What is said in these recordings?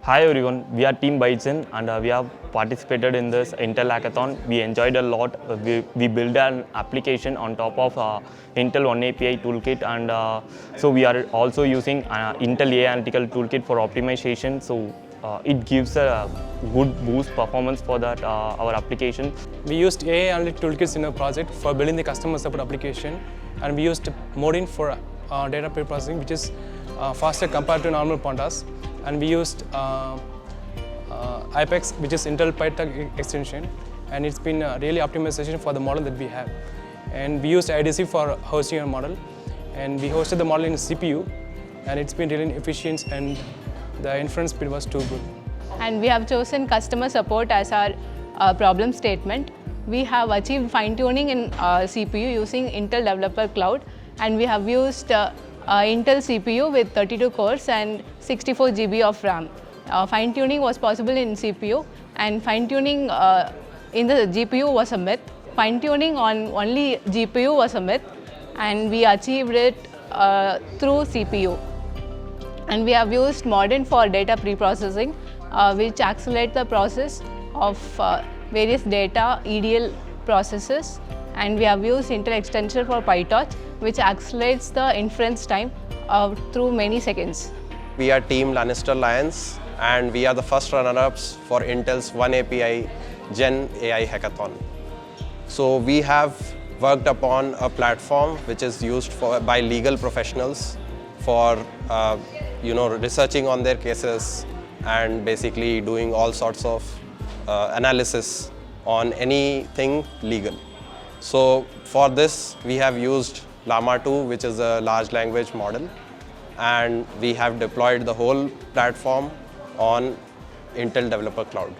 Hi everyone, we are Team Bytezen and we have participated in this Intel Hackathon. We enjoyed a lot. We built an application on top of Intel One API toolkit, and so we are also using Intel AI Analytical Toolkit for optimization. So it gives a good boost performance for that our application. We used AI Analytical Toolkits in our project for building the customer support application, and we used Modin for data pre-processing, which is faster compared to normal pandas. And we used IPEX, which is Intel PyTorch extension, and it's been really optimization for the model that we have. And we used IDC for hosting our model, and we hosted the model in CPU, and it's been really efficient, and the inference speed was too good. And we have chosen customer support as our problem statement. We have achieved fine-tuning in CPU using Intel Developer Cloud, and we have used Intel CPU with 32 cores and 64 GB of RAM. Fine-tuning was possible in CPU, and fine-tuning in the GPU was a myth. Fine-tuning on only GPU was a myth, and we achieved it through CPU. And we have used Modin for data pre-processing, which accelerates the process of various data EDL processes. And we have used Intel extension for PyTorch, which accelerates the inference time through many seconds. We are Team Lannister Lions, and we are the first runner-ups for Intel's One API Gen AI Hackathon. So we have worked upon a platform which is used by legal professionals for researching on their cases and basically doing all sorts of analysis on anything legal. So for this, we have used Llama 2, which is a large language model, and we have deployed the whole platform on Intel Developer Cloud.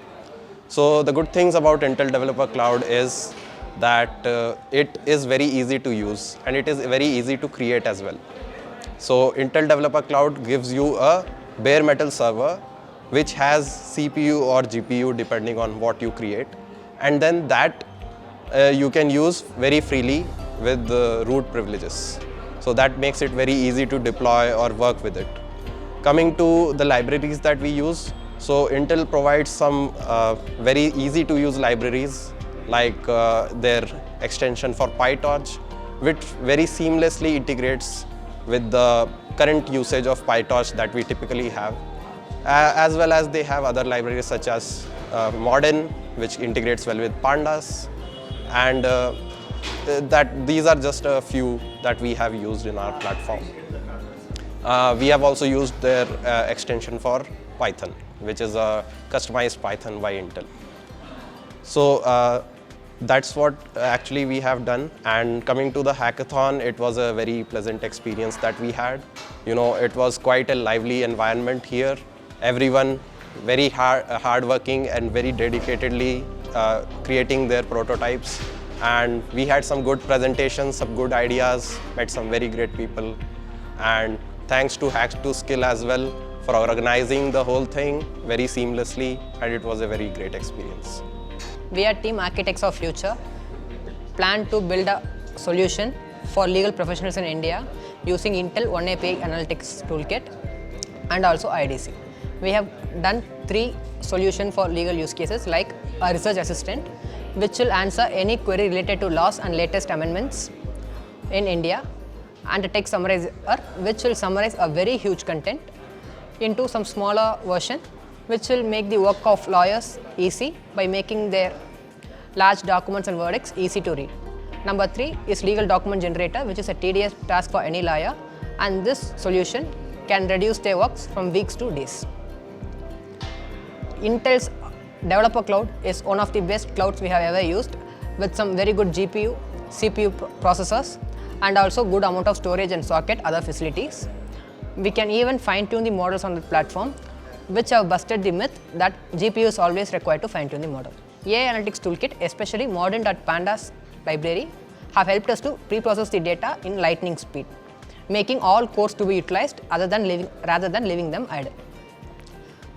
So the good things about Intel Developer Cloud is that it is very easy to use, and it is very easy to create as well. So Intel Developer Cloud gives you a bare metal server which has CPU or GPU depending on what you create, and then that you can use very freely with the root privileges. So that makes it very easy to deploy or work with it. Coming to the libraries that we use, so Intel provides some very easy to use libraries like their extension for PyTorch, which very seamlessly integrates with the current usage of PyTorch that we typically have, as well as they have other libraries such as Modin, which integrates well with Pandas, and these are just a few that we have used in our platform. We have also used their extension for Python, which is a customized Python by Intel. So that's what actually we have done. And coming to the hackathon, it was a very pleasant experience that we had. It was quite a lively environment here. Everyone very hardworking and very dedicatedly creating their prototypes. And we had some good presentations, some good ideas, met some very great people. And thanks to Hack2Skill as well for organizing the whole thing very seamlessly, and it was a very great experience. We are Team Architects of Future, plan to build a solution for legal professionals in India using Intel One API Analytics Toolkit and also IDC. We have done 3 solutions for legal use cases, like a research assistant, which will answer any query related to laws and latest amendments in India, and a text summarizer, which will summarize a very huge content into some smaller version, which will make the work of lawyers easy by making their large documents and verdicts easy to read. Number 3 is legal document generator, which is a tedious task for any lawyer, and this solution can reduce their works from weeks to days. Intel's Developer Cloud is one of the best clouds we have ever used, with some very good GPU, CPU processors, and also good amount of storage and socket other facilities. We can even fine-tune the models on the platform, which have busted the myth that GPU is always required to fine-tune the model. AI Analytics Toolkit, especially Modin.Pandas library, have helped us to pre-process the data in lightning speed, making all cores to be utilized rather than leaving them idle.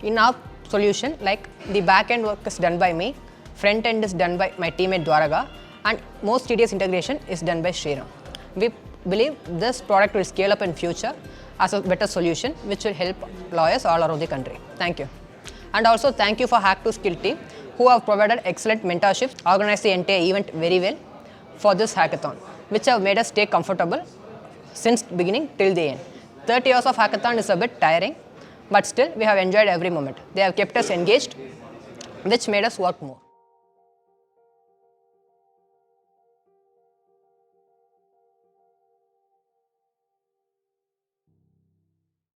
In our solution, like the back-end work is done by me, front-end is done by my teammate Dwaraga, and most tedious integration is done by Sriram. We believe this product will scale up in future as a better solution which will help lawyers all around the country. Thank you. And also thank you for Hack to Skill team who have provided excellent mentorship, organized the entire event very well for this hackathon, which have made us stay comfortable since beginning till the end. 30 hours of hackathon is a bit tiring, but still we have enjoyed every moment. They have kept us engaged, which made us work more.